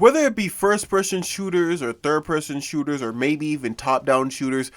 Whether it be first-person shooters or third-person shooters or maybe even top-down shooters,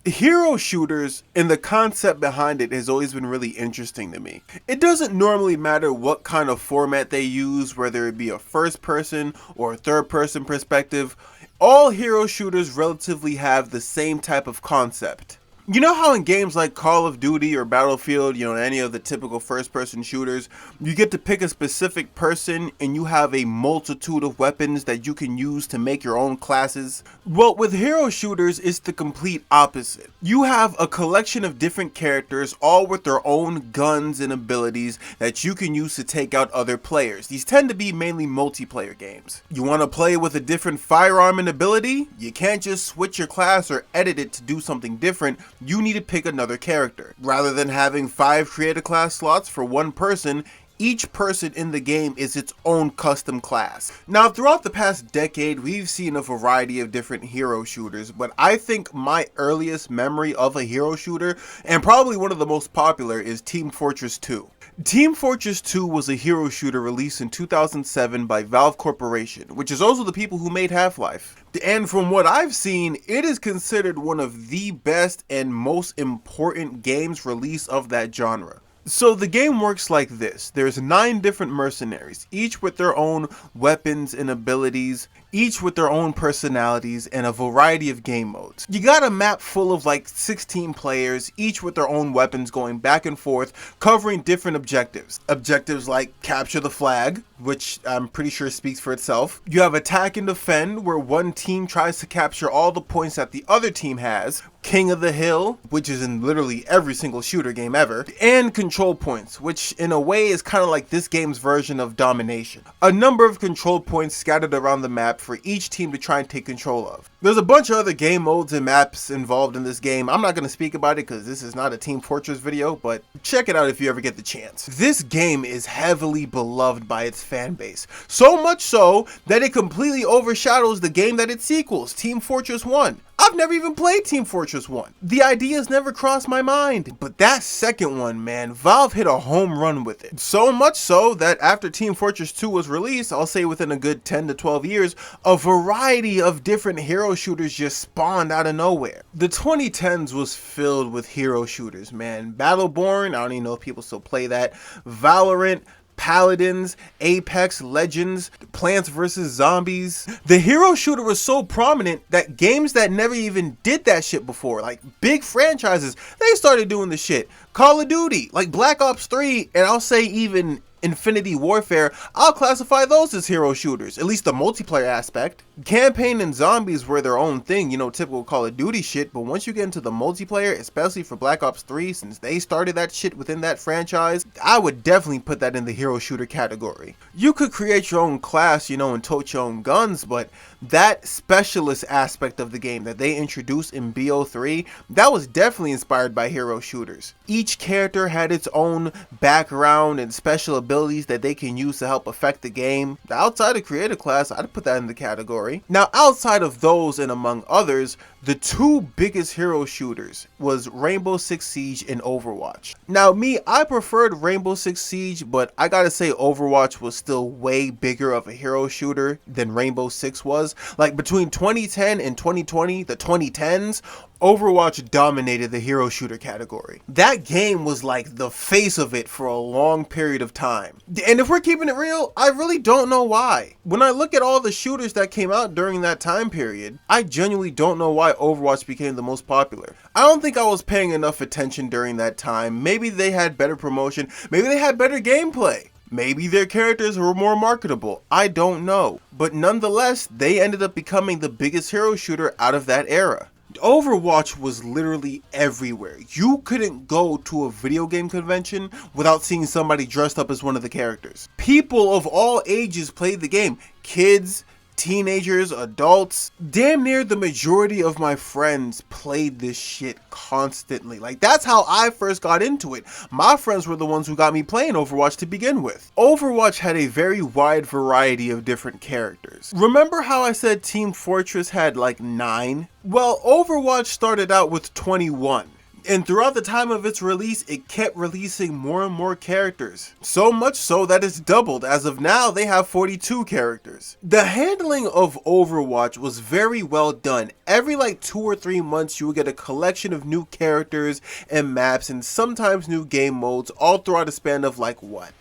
hero shooters and the concept behind it has always been really interesting to me. It doesn't normally matter what kind of format they use, whether it be a first-person or a third-person perspective. All hero shooters relatively have the same type of concept. You know how in games like Call of Duty or Battlefield, any of the typical first-person shooters, you get to pick a specific person and you have a multitude of weapons that you can use to make your own classes? Well, with hero shooters, it's the complete opposite. You have a collection of different characters, all with their own guns and abilities that you can use to take out other players. These tend to be mainly multiplayer games. You want to play with a different firearm and ability? You can't just switch your class or edit it to do something different. You need to pick another character. Rather than having 5 creator class slots for one person, each person in the game is its own custom class. Now, throughout the past decade, we've seen a variety of different hero shooters, but I think my earliest memory of a hero shooter, and probably one of the most popular, is Team Fortress 2. Team Fortress 2 was a hero shooter released in 2007 by Valve Corporation, which is also the people who made Half-Life. And from what I've seen, it is considered one of the best and most important games released of that genre. So the game works like this. There's 9 different mercenaries, each with their own weapons and abilities, each with their own personalities and a variety of game modes. You got a map full of like 16 players, each with their own weapons going back and forth, covering different objectives. Objectives like capture the flag, which I'm pretty sure speaks for itself. You have attack and defend, where one team tries to capture all the points that the other team has. King of the Hill, which is in literally every single shooter game ever, and control points, which in a way is kind of like this game's version of domination. A number of control points scattered around the map for each team to try and take control of. There's a bunch of other game modes and maps involved in this game. I'm not going to speak about it because this is not a Team Fortress video, but check it out if you ever get the chance. This game is heavily beloved by its fan base, so much so that it completely overshadows the game that it sequels, Team Fortress 1. I've never even played Team Fortress 1. The idea's never crossed my mind. But that second one, man, Valve hit a home run with it. So much so that after Team Fortress 2 was released, I'll say within a good 10 to 12 years, a variety of different hero shooters just spawned out of nowhere. The 2010s was filled with hero shooters, man. Battleborn, I don't even know if people still play that. Valorant, Paladins, Apex Legends, Plants vs. Zombies. The hero shooter was so prominent that games that never even did that shit before, like big franchises, they started doing the shit. Call of Duty, like Black Ops 3, and I'll say even Infinity Warfare, I'll classify those as hero shooters, at least the multiplayer aspect. Campaign and zombies were their own thing, typical Call of Duty shit, but once you get into the multiplayer, especially for Black Ops 3, since they started that shit within that franchise, I would definitely put that in the hero shooter category. You could create your own class, and tote your own guns, but that specialist aspect of the game that they introduced in BO3, that was definitely inspired by hero shooters. Each character had its own background and special abilities that they can use to help affect the game. Outside of creator class, I'd put that in the category. Now, outside of those and among others, the 2 biggest hero shooters was Rainbow Six Siege and Overwatch. Now, I preferred Rainbow Six Siege, but I gotta say Overwatch was still way bigger of a hero shooter than Rainbow Six was. Like between 2010 and 2020, the 2010s, Overwatch dominated the hero shooter category. That game was like the face of it for a long period of time. And if we're keeping it real, I really don't know why. When I look at all the shooters that came out during that time period, I genuinely don't know why Overwatch became the most popular. I don't think I was paying enough attention during that time. Maybe they had better promotion, maybe they had better gameplay. Maybe their characters were more marketable. I don't know. But nonetheless, they ended up becoming the biggest hero shooter out of that era. Overwatch was literally everywhere. You couldn't go to a video game convention without seeing somebody dressed up as one of the characters. People of all ages played the game. Kids, teenagers, adults. Damn near the majority of my friends played this shit constantly. Like, that's how I first got into it. My friends were the ones who got me playing Overwatch to begin with. Overwatch had a very wide variety of different characters. Remember how I said Team Fortress had like 9? Well, Overwatch started out with 21. And throughout the time of its release, it kept releasing more and more characters. So much so that it's doubled. As of now, they have 42 characters. The handling of Overwatch was very well done. Every like 2 or 3 months, you would get a collection of new characters and maps and sometimes new game modes, all throughout a span of like what?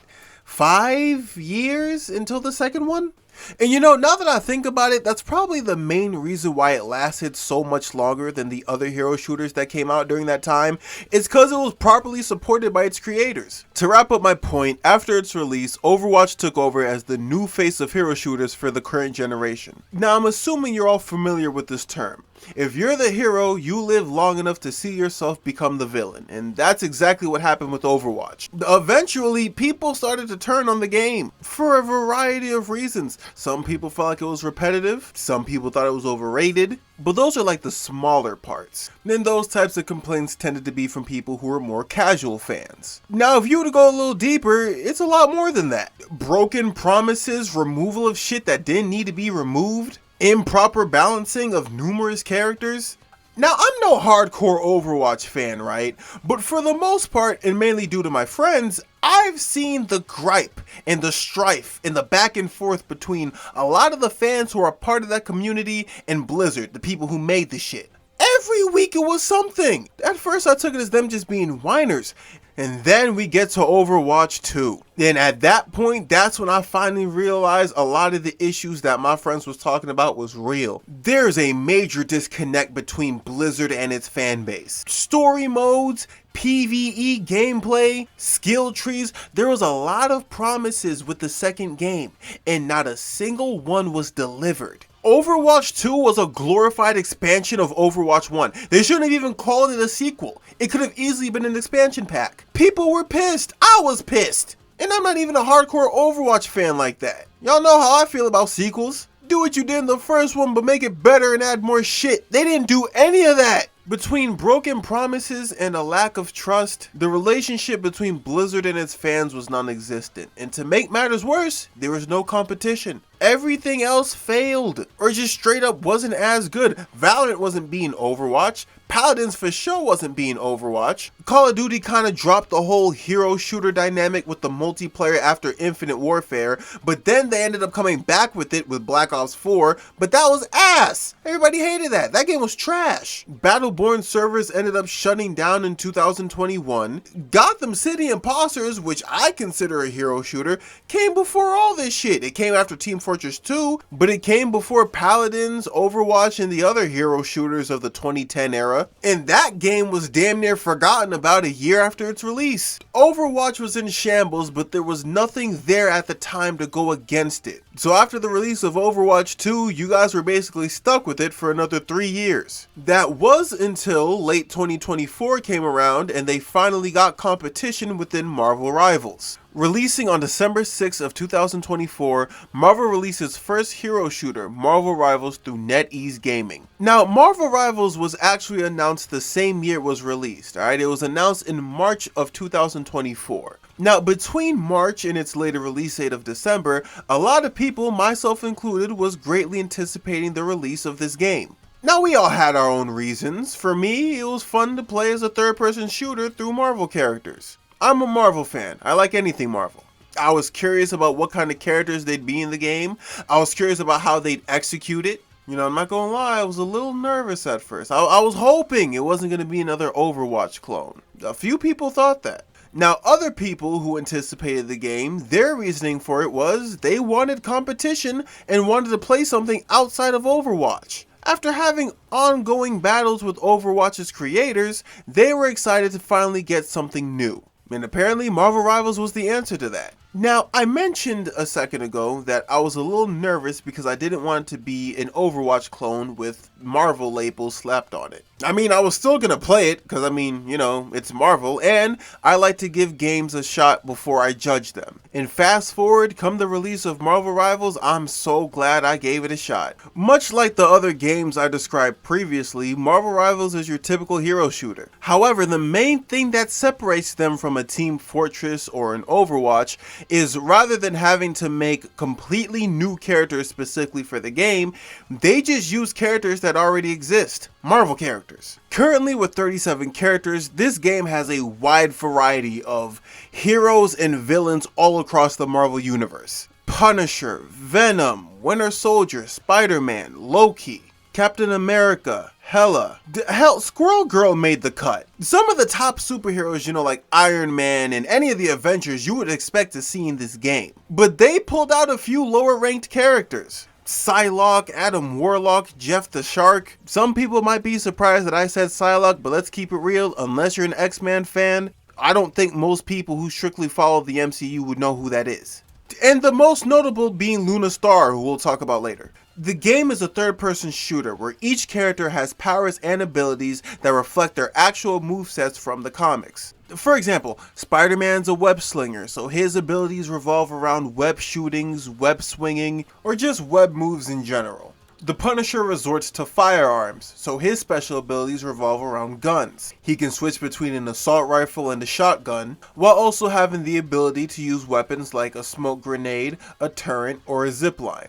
5 years until the second one? And you know, now that I think about it, that's probably the main reason why it lasted so much longer than the other hero shooters that came out during that time. It's because it was properly supported by its creators. To wrap up my point, after its release, Overwatch took over as the new face of hero shooters for the current generation. Now, I'm assuming you're all familiar with this term. If you're the hero, you live long enough to see yourself become the villain, and that's exactly what happened with Overwatch. Eventually, people started to turn on the game for a variety of reasons. Some people felt like it was repetitive, some people thought it was overrated, but those are like the smaller parts. Then those types of complaints tended to be from people who are more casual fans. Now, if you were to go a little deeper, it's a lot more than that. Broken promises, removal of shit that didn't need to be removed, improper balancing of numerous characters. Now, I'm no hardcore Overwatch fan, right? But for the most part, and mainly due to my friends, I've seen the gripe and the strife and the back and forth between a lot of the fans who are part of that community and Blizzard, the people who made the shit. Every week it was something. At first I took it as them just being whiners. And then we get to Overwatch 2. And at that point, that's when I finally realized a lot of the issues that my friends was talking about was real. There's a major disconnect between Blizzard and its fan base. Story modes, PvE gameplay, skill trees, there was a lot of promises with the second game, and not a single one was delivered. Overwatch 2 was a glorified expansion of Overwatch 1. They shouldn't have even called it a sequel. It could have easily been an expansion pack. People were pissed. I was pissed. And I'm not even a hardcore Overwatch fan like that. Y'all know how I feel about sequels. Do what you did in the first one, but make it better and add more shit. They didn't do any of that. Between broken promises and a lack of trust, the relationship between Blizzard and its fans was non-existent. And to make matters worse, there was no competition. Everything else failed, or just straight up wasn't as good. Valorant wasn't beating Overwatch. Paladins for sure wasn't beating Overwatch. Call of Duty kind of dropped the whole hero shooter dynamic with the multiplayer after Infinite Warfare, but then they ended up coming back with it with Black Ops 4, but that was ass. Everybody hated that. That game was trash. Battleborn servers ended up shutting down in 2021. Gotham City Imposters, which I consider a hero shooter, came before all this shit. It came after Team Fortress 2, but it came before Paladins, Overwatch, and the other hero shooters of the 2010 era. And that game was damn near forgotten about a year after its release. Overwatch was in shambles, but there was nothing there at the time to go against it. So after the release of Overwatch 2, you guys were basically stuck with it for another 3 years. That was until late 2024 came around and they finally got competition within Marvel Rivals. Releasing on December 6th of 2024, Marvel released its first hero shooter, Marvel Rivals, through NetEase Gaming. Now, Marvel Rivals was actually announced the same year it was released, alright? It was announced in March of 2024. Now, between March and its later release date of December, a lot of people, myself included, was greatly anticipating the release of this game. Now, we all had our own reasons. For me, it was fun to play as a third-person shooter through Marvel characters. I'm a Marvel fan. I like anything Marvel. I was curious about what kind of characters they'd be in the game. I was curious about how they'd execute it. You know, I'm not gonna lie, I was a little nervous at first. I was hoping it wasn't gonna be another Overwatch clone. A few people thought that. Now, other people who anticipated the game, their reasoning for it was they wanted competition and wanted to play something outside of Overwatch. After having ongoing battles with Overwatch's creators, they were excited to finally get something new. And apparently Marvel Rivals was the answer to that. Now, I mentioned a second ago that I was a little nervous because I didn't want it to be an Overwatch clone with Marvel labels slapped on it. I mean, I was still gonna play it because, I mean, you know, it's Marvel, and I like to give games a shot before I judge them. And fast forward, come the release of Marvel Rivals, I'm so glad I gave it a shot. Much like the other games I described previously, Marvel Rivals is your typical hero shooter. However, the main thing that separates them from a Team Fortress or an Overwatch is rather than having to make completely new characters specifically for the game, they just use characters that already exist, Marvel characters. Currently with 37 characters, this game has a wide variety of heroes and villains all across the Marvel universe. Punisher, Venom, Winter Soldier, Spider-Man, Loki, Captain America, Hela. Hell, Squirrel Girl made the cut. Some of the top superheroes, like Iron Man and any of the Avengers you would expect to see in this game. But they pulled out a few lower ranked characters. Psylocke, Adam Warlock, Jeff the Shark. Some people might be surprised that I said Psylocke, but let's keep it real. Unless you're an X-Men fan, I don't think most people who strictly follow the MCU would know who that is. And the most notable being Luna Star, who we'll talk about later. The game is a third-person shooter where each character has powers and abilities that reflect their actual movesets from the comics. For example, Spider-Man's a web slinger, so his abilities revolve around web shootings, web swinging, or just web moves in general. The Punisher resorts to firearms, so his special abilities revolve around guns. He can switch between an assault rifle and a shotgun, while also having the ability to use weapons like a smoke grenade, a turret, or a zipline.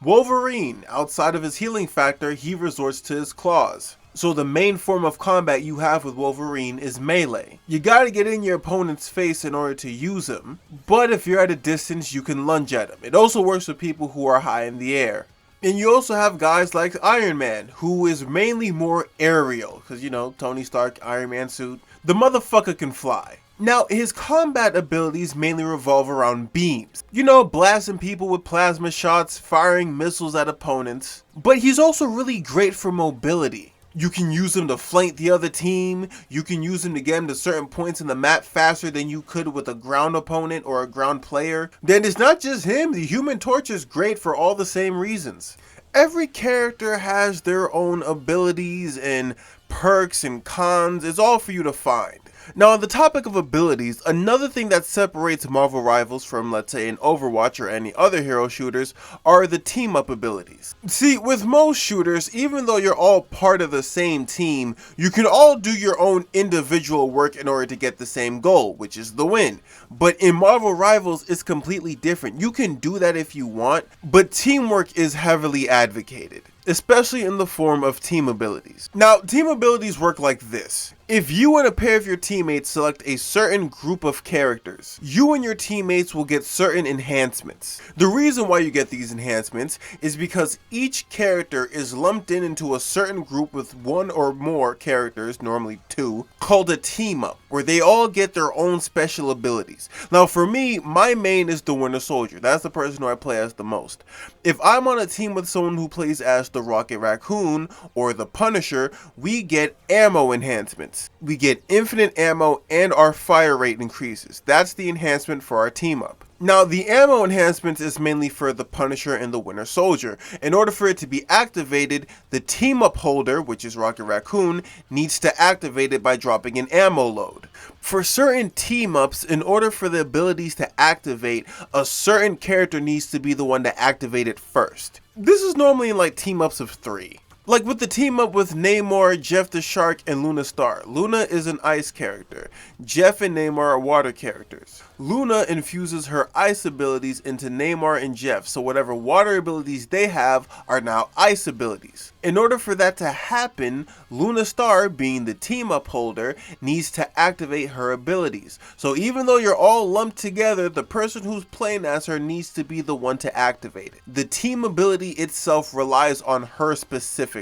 Wolverine, outside of his healing factor, he resorts to his claws. So the main form of combat you have with Wolverine is melee. You gotta get in your opponent's face in order to use him, but if you're at a distance you can lunge at him. It also works with people who are high in the air. And you also have guys like Iron Man, who is mainly more aerial, because Tony Stark, Iron Man suit, the motherfucker can fly. Now, his combat abilities mainly revolve around beams. Blasting people with plasma shots, firing missiles at opponents. But he's also really great for mobility. You can use him to flank the other team, you can use him to get him to certain points in the map faster than you could with a ground opponent or a ground player. Then it's not just him, the Human Torch is great for all the same reasons. Every character has their own abilities and perks and cons, it's all for you to find. Now on the topic of abilities, another thing that separates Marvel Rivals from, let's say, an Overwatch or any other hero shooters are the team-up abilities. See, with most shooters, even though you're all part of the same team, you can all do your own individual work in order to get the same goal, which is the win. But in Marvel Rivals, it's completely different. You can do that if you want, but teamwork is heavily advocated, especially in the form of team abilities. Now, team abilities work like this. If you and a pair of your teammates select a certain group of characters, you and your teammates will get certain enhancements. The reason why you get these enhancements is because each character is lumped into a certain group with one or more characters, normally two, called a team up, where they all get their own special abilities. Now for me, my main is the Winter Soldier. That's the person who I play as the most. If I'm on a team with someone who plays as the Rocket Raccoon or the Punisher, we get ammo enhancements. We get infinite ammo and our fire rate increases. That's the enhancement for our team up. Now the ammo enhancements is mainly for the Punisher and the Winter Soldier. In order for it to be activated, the team up holder, which is Rocket Raccoon, needs to activate it by dropping an ammo load. For certain team ups, in order for the abilities to activate, a certain character needs to be the one to activate it first. This is normally in like team ups of 3. Like with the team up with Namor, Jeff the Shark, and Luna Star. Luna is an ice character. Jeff and Namor are water characters. Luna infuses her ice abilities into Namor and Jeff, so whatever water abilities they have are now ice abilities. In order for that to happen, Luna Star, being the team up holder, needs to activate her abilities. So even though you're all lumped together, the person who's playing as her needs to be the one to activate it. The team ability itself relies on her specifically.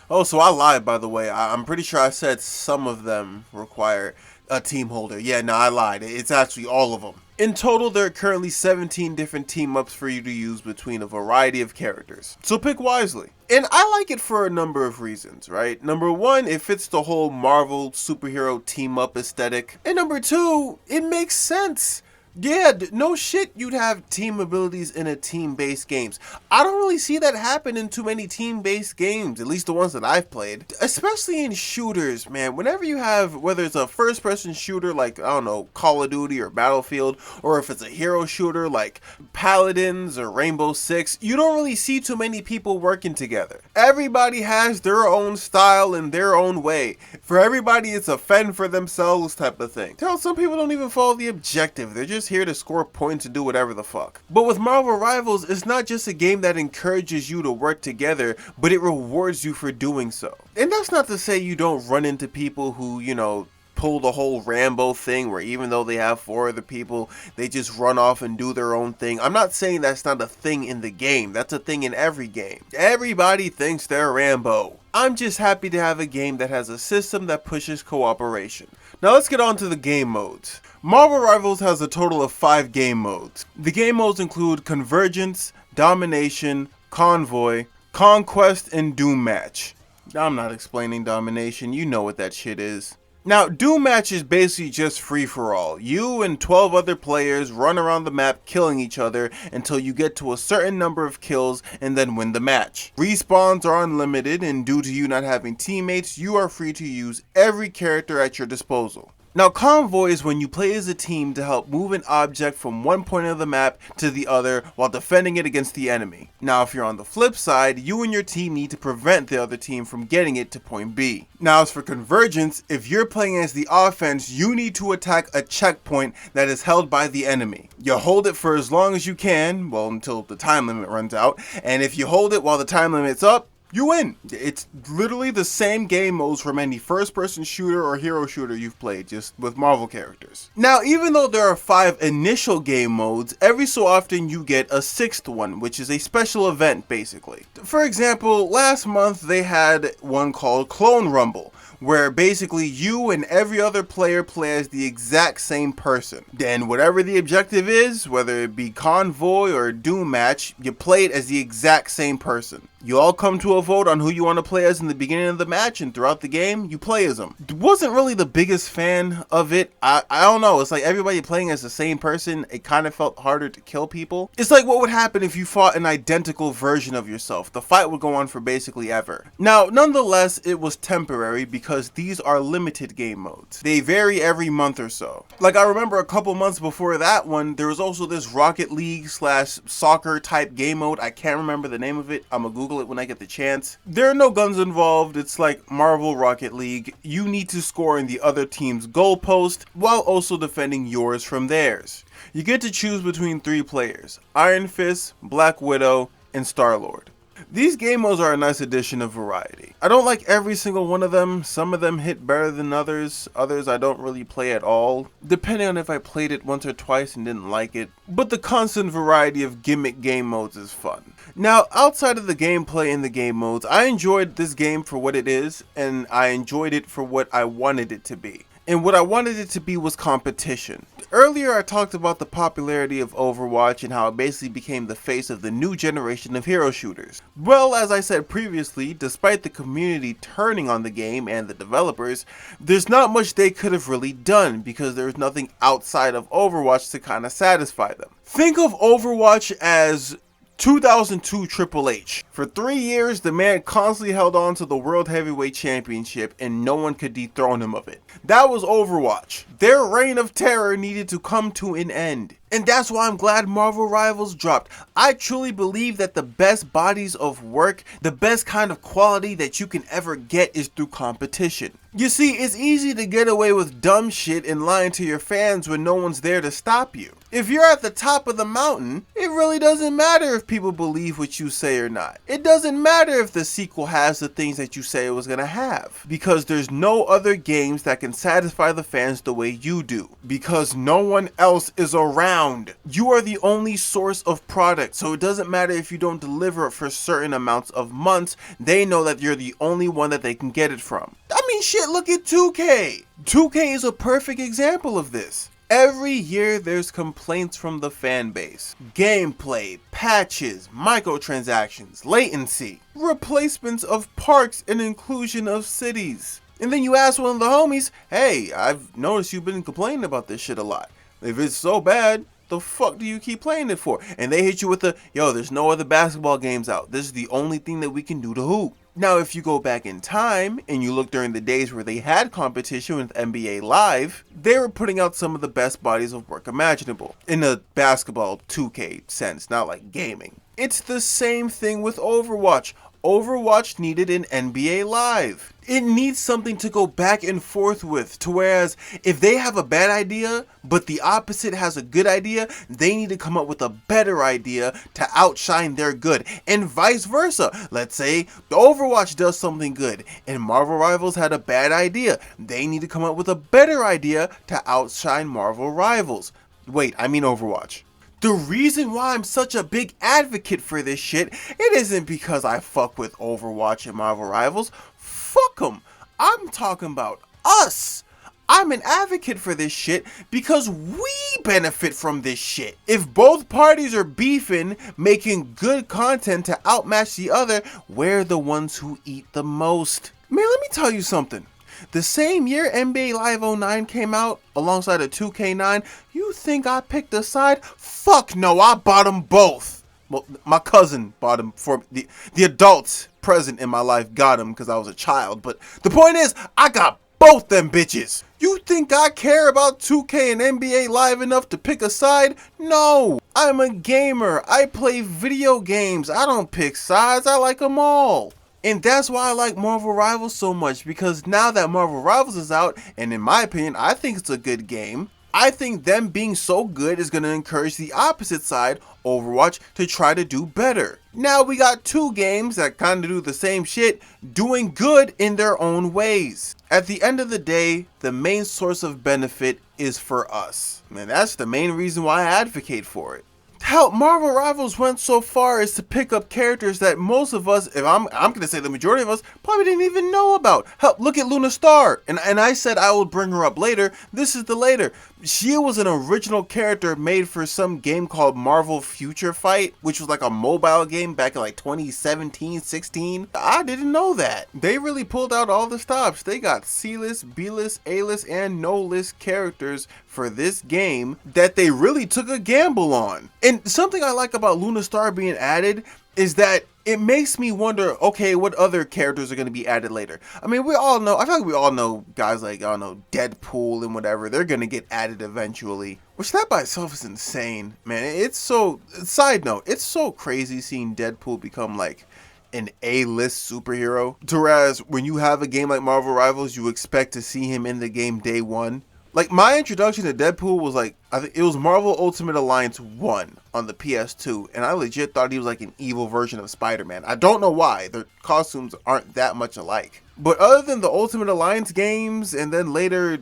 Oh, so I lied, by the way. I'm pretty sure I said some of them require a team holder. Yeah, no, I lied. It's actually all of them. In total, there are currently 17 different team-ups for you to use between a variety of characters. So pick wisely. And I like it for a number of reasons, right? Number one, it fits the whole Marvel superhero team-up aesthetic. And number two, it makes sense. Yeah, no shit you'd have team abilities in a team-based games. I don't really see that happen in too many team-based games, at least the ones that I've played. Especially in shooters, man. Whenever you have, whether it's a first-person shooter like, I don't know, Call of Duty or Battlefield, or if it's a hero shooter like Paladins or Rainbow Six, you don't really see too many people working together. Everybody has their own style and their own way. For everybody, it's a fend for themselves type of thing. Hell, some people don't even follow the objective. They're just just here to score points and do whatever the fuck. But with Marvel Rivals, it's not just a game that encourages you to work together, but it rewards you for doing so. And that's not to say you don't run into people who, pull the whole Rambo thing where even though they have 4 other people, they just run off and do their own thing. I'm not saying that's not a thing in the game. That's a thing in every game. Everybody thinks they're Rambo. I'm just happy to have a game that has a system that pushes cooperation. Now let's get on to the game modes. Marvel Rivals has a total of 5 game modes. The game modes include Convergence, Domination, Convoy, Conquest, and Doom Match. I'm not explaining Domination, you know what that shit is. Now, Doom Match is basically just free-for-all. You and 12 other players run around the map killing each other until you get to a certain number of kills and then win the match. Respawns are unlimited, and due to you not having teammates, you are free to use every character at your disposal. Now, Convoy is when you play as a team to help move an object from one point of the map to the other while defending it against the enemy. Now, if you're on the flip side, you and your team need to prevent the other team from getting it to point B. Now, as for Convergence, if you're playing as the offense, you need to attack a checkpoint that is held by the enemy. You hold it for as long as you can, well, until the time limit runs out, and if you hold it while the time limit's up, you win. It's literally the same game modes from any first-person shooter or hero shooter you've played, just with Marvel characters. Now, even though there are 5 initial game modes, every so often you get a 6th one, which is a special event, basically. For example, last month they had one called Clone Rumble, where basically you and every other player play as the exact same person. Then whatever the objective is, whether it be Convoy or Doom Match, you play it as the exact same person. You all come to a vote on who you want to play as in the beginning of the match, and throughout the game, you play as them. Wasn't really the biggest fan of it. I don't know, it's like everybody playing as the same person, it kind of felt harder to kill people. It's like what would happen if you fought an identical version of yourself. The fight would go on for basically ever. Now, nonetheless, it was temporary because these are limited game modes. They vary every month or so. Like I remember a couple months before that one, there was also this Rocket League / soccer type game mode. I can't remember the name of it. I'm gonna Google it when I get the chance. There are no guns involved. It's like Marvel Rocket League. You need to score in the other team's goalpost while also defending yours from theirs. You get to choose between 3 players: Iron Fist, Black Widow, and Star-Lord. These game modes are a nice addition of variety. I don't like every single one of them. Some of them hit better than others. Others I don't really play at all, depending on if I played it once or twice and didn't like it. But the constant variety of gimmick game modes is fun. Now, outside of the gameplay in the game modes, I enjoyed this game for what it is, and I enjoyed it for what I wanted it to be. And what I wanted it to be was competition. Earlier I talked about the popularity of Overwatch and how it basically became the face of the new generation of hero shooters. Well, as I said previously, despite the community turning on the game and the developers, there's not much they could have really done because there's nothing outside of Overwatch to kind of satisfy them. Think of Overwatch as 2002 Triple H. For 3 years, the man constantly held on to the World Heavyweight Championship and no one could dethrone him of it. That was Overwatch. Their reign of terror needed to come to an end. And that's why I'm glad Marvel Rivals dropped. I truly believe that the best bodies of work, the best kind of quality that you can ever get is through competition. You see, it's easy to get away with dumb shit and lying to your fans when no one's there to stop you. If you're at the top of the mountain, it really doesn't matter if people believe what you say or not. It doesn't matter if the sequel has the things that you say it was gonna have, because there's no other games that can satisfy the fans the way you do, because no one else is around. You are the only source of product, so it doesn't matter if you don't deliver it for certain amounts of months. They know that you're the only one that they can get it from. I mean, shit, look at 2K. 2K is a perfect example of this. Every year there's complaints from the fan base. Gameplay, patches, microtransactions, latency, replacements of parks and inclusion of cities. And then you ask one of the homies, hey, I've noticed you've been complaining about this shit a lot. If it's so bad, the fuck do you keep playing it for? And they hit you with the, yo, there's no other basketball games out. This is the only thing that we can do to hoop. Now, if you go back in time and you look during the days where they had competition with NBA Live, they were putting out some of the best bodies of work imaginable. In a basketball 2K sense, not like gaming. It's the same thing with Overwatch. Overwatch needed an NBA Live. It needs something to go back and forth with, to whereas if they have a bad idea, but the opposite has a good idea, they need to come up with a better idea to outshine their good, and vice versa. Let's say Overwatch does something good, and Marvel Rivals had a bad idea. They need to come up with a better idea to outshine Marvel Rivals. Wait, I mean Overwatch. The reason why I'm such a big advocate for this shit, it isn't because I fuck with Overwatch and Marvel Rivals. Fuck them. I'm talking about us. I'm an advocate for this shit because we benefit from this shit. If both parties are beefing, making good content to outmatch the other, we're the ones who eat the most. Man, let me tell you something. The same year NBA Live 09 came out alongside a 2K9, you think I picked a side? Fuck no, I bought them both. Well, my cousin bought them for the adults present in my life got them because I was a child. But the point is, I got both them bitches. You think I care about 2K and NBA Live enough to pick a side? No, I'm a gamer. I play video games. I don't pick sides. I like them all. And that's why I like Marvel Rivals so much, because now that Marvel Rivals is out, and in my opinion, I think it's a good game, I think them being so good is going to encourage the opposite side, Overwatch, to try to do better. Now we got two games that kind of do the same shit, doing good in their own ways. At the end of the day, the main source of benefit is for us. And that's the main reason why I advocate for it. Hell, Marvel Rivals went so far as to pick up characters that most of us, if I'm gonna say the majority of us, probably didn't even know about. Hell, look at Luna Star. And I said I will bring her up later. This is the later. She was an original character made for some game called Marvel Future Fight, which was like a mobile game back in like 2017, 16. I didn't know that. They really pulled out all the stops. They got C-list, B-list, A-list, and no-list characters for this game that they really took a gamble on. And something I like about Luna Star being added is that it makes me wonder, okay, what other characters are going to be added later? I mean, we all know, I feel like we all know guys like, I don't know, Deadpool and whatever, they're going to get added eventually. Which that by itself is insane, man. It's so, side note, it's so crazy seeing Deadpool become like an A-list superhero. Whereas when you have a game like Marvel Rivals, you expect to see him in the game day one. Like, my introduction to Deadpool was like, I think it was Marvel Ultimate Alliance 1 on the PS2, and I legit thought he was like an evil version of Spider-Man. I don't know why. Their costumes aren't that much alike. But other than the Ultimate Alliance games, and then later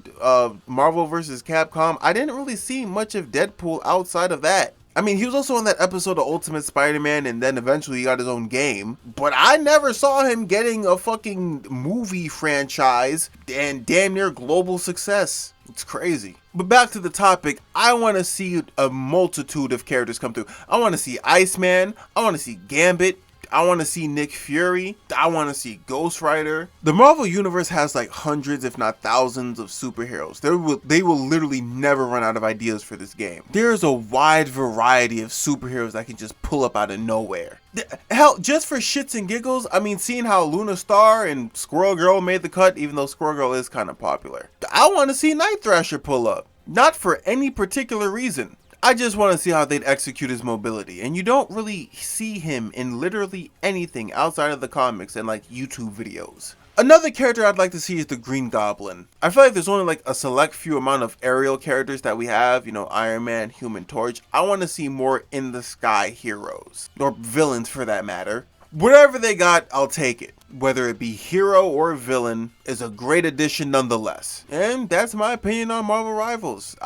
Marvel vs. Capcom, I didn't really see much of Deadpool outside of that. I mean, he was also on that episode of Ultimate Spider-Man, and then eventually he got his own game. But I never saw him getting a fucking movie franchise and damn near global success. It's crazy. But back to the topic, I want to see a multitude of characters come through. I want to see Iceman. I want to see Gambit. I want to see Nick Fury. I want to see Ghost Rider. The Marvel Universe has like hundreds, if not thousands, of superheroes. They will literally never run out of ideas for this game. There is a wide variety of superheroes that can just pull up out of nowhere. Hell, just for shits and giggles, I mean, seeing how Luna Star and Squirrel Girl made the cut, even though Squirrel Girl is kind of popular. I want to see Night Thrasher pull up. Not for any particular reason. I just want to see how they'd execute his mobility, and you don't really see him in literally anything outside of the comics and like YouTube videos. Another character I'd like to see is the Green Goblin. I feel like there's only like a select few amount of aerial characters that we have, you know, Iron Man, Human Torch. I want to see more in the sky heroes, or villains for that matter. Whatever they got, I'll take it. Whether it be hero or villain is a great addition nonetheless. And that's my opinion on Marvel Rivals.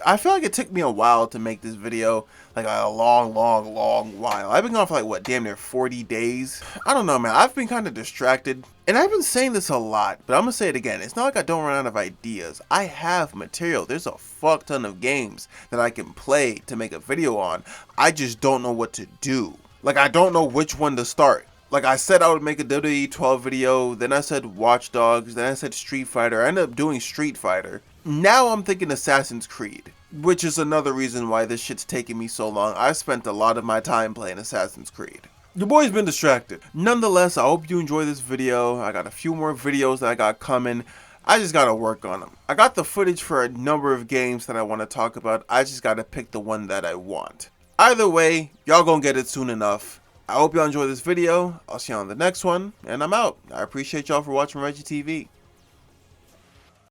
I feel like it took me a while to make this video, like a long while. I've been gone for like, what, damn near 40 days? I don't know, man. I've been kind of distracted. And I've been saying this a lot, but I'm going to say it again. It's not like I don't run out of ideas. I have material. There's a fuck ton of games that I can play to make a video on. I just don't know what to do. Like, I don't know which one to start. Like, I said I would make a WWE 12 video, then I said Watch Dogs, then I said Street Fighter. I ended up doing Street Fighter. Now I'm thinking Assassin's Creed, which is another reason why this shit's taking me so long. I spent a lot of my time playing Assassin's Creed. Your boy's been distracted. Nonetheless, I hope you enjoy this video. I got a few more videos that I got coming. I just gotta work on them. I got the footage for a number of games that I want to talk about. I just gotta pick the one that I want. Either way, y'all gonna get it soon enough. I hope y'all enjoyed this video. I'll see you on the next one, and I'm out. I appreciate y'all for watching Reggie TV.